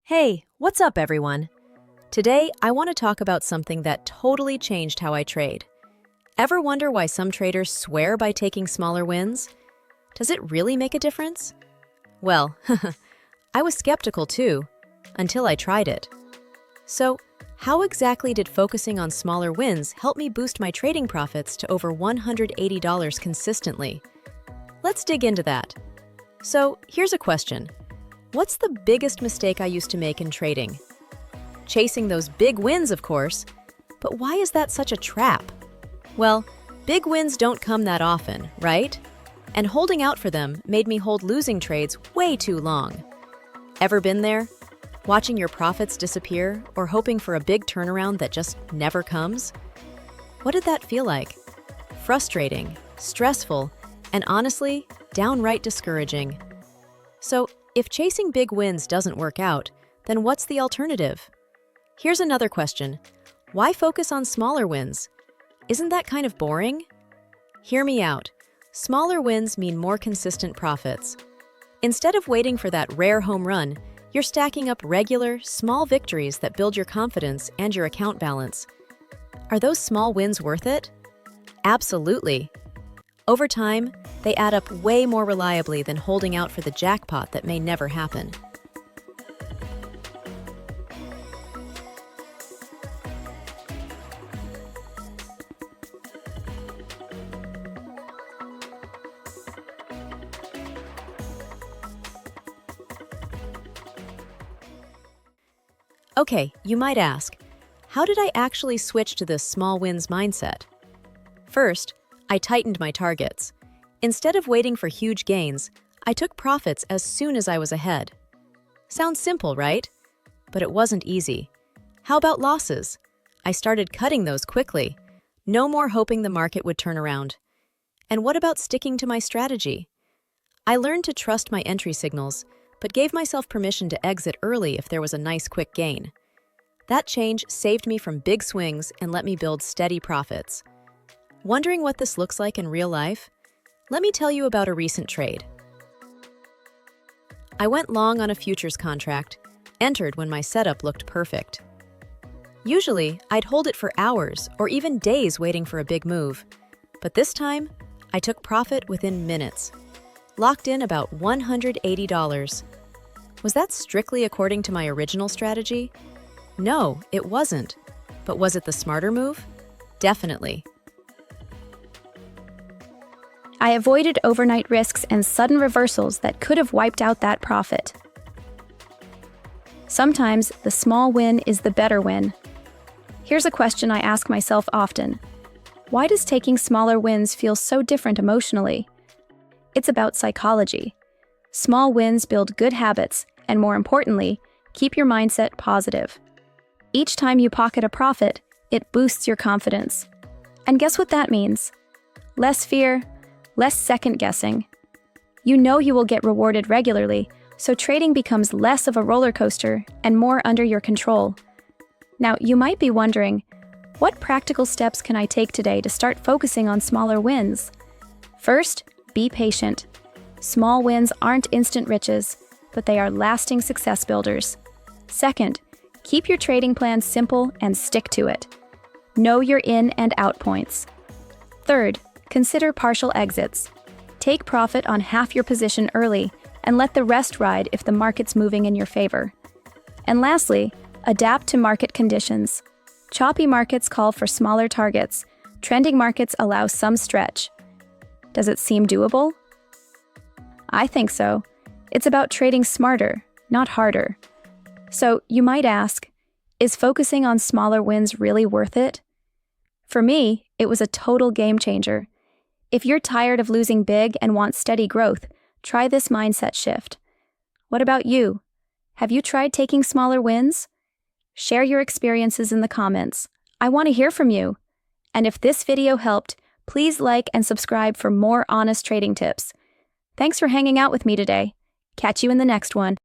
Hey, what's up, everyone? Today, I want to talk about something that totally changed how I trade. Ever wonder why some traders swear by taking smaller wins? Does it really make a difference? Well, I was skeptical too, until I tried it. So, how exactly did focusing on smaller wins help me boost my trading profits to over $180 consistently? Let's dig into that. So, here's a question. What's the biggest mistake I used to make in trading? Chasing those big wins, of course. But why is that such a trap? Well, big wins don't come that often, right? And holding out for them made me hold losing trades way too long. Ever been there? Watching your profits disappear or hoping for a big turnaround that just never comes? What did that feel like? Frustrating, stressful, and honestly, downright discouraging. So, if chasing big wins doesn't work out, then what's the alternative? Here's another question. Why focus on smaller wins? Isn't that kind of boring? Hear me out. Smaller wins mean more consistent profits. Instead of waiting for that rare home run, you're stacking up regular, small victories that build your confidence and your account balance. Are those small wins worth it? Absolutely. Over time, they add up way more reliably than holding out for the jackpot that may never happen. Okay, you might ask, how did I actually switch to this small wins mindset? First, I tightened my targets. Instead of waiting for huge gains, I took profits as soon as I was ahead. Sounds simple, right? But it wasn't easy. How about losses? I started cutting those quickly. No more hoping the market would turn around. And what about sticking to my strategy? I learned to trust my entry signals, but gave myself permission to exit early if there was a nice quick gain. That change saved me from big swings and let me build steady profits. Wondering what this looks like in real life? Let me tell you about a recent trade. I went long on a futures contract, entered when my setup looked perfect. Usually, I'd hold it for hours or even days waiting for a big move. But this time, I took profit within minutes. Locked in about $180. Was that strictly according to my original strategy? No, it wasn't. But was it the smarter move? Definitely. I avoided overnight risks and sudden reversals that could have wiped out that profit. Sometimes the small win is the better win. Here's a question I ask myself often. Why does taking smaller wins feel so different emotionally? It's about psychology. Small wins build good habits and, more importantly, keep your mindset positive. Each time you pocket a profit, it boosts your confidence. And guess what that means? Less fear, less second-guessing. You know you will get rewarded regularly, so trading becomes less of a roller coaster and more under your control. Now, you might be wondering, what practical steps can I take today to start focusing on smaller wins? First, be patient. Small wins aren't instant riches, but they are lasting success builders. Second, keep your trading plan simple and stick to it. Know your in and out points. Third, consider partial exits. Take profit on half your position early and let the rest ride if the market's moving in your favor. And lastly, adapt to market conditions. Choppy markets call for smaller targets. Trending markets allow some stretch. Does it seem doable? I think so. It's about trading smarter, not harder. So you might ask, is focusing on smaller wins really worth it? For me, it was a total game changer. If you're tired of losing big and want steady growth, try this mindset shift. What about you? Have you tried taking smaller wins? Share your experiences in the comments. I want to hear from you. And if this video helped, please like and subscribe for more honest trading tips. Thanks for hanging out with me today. Catch you in the next one.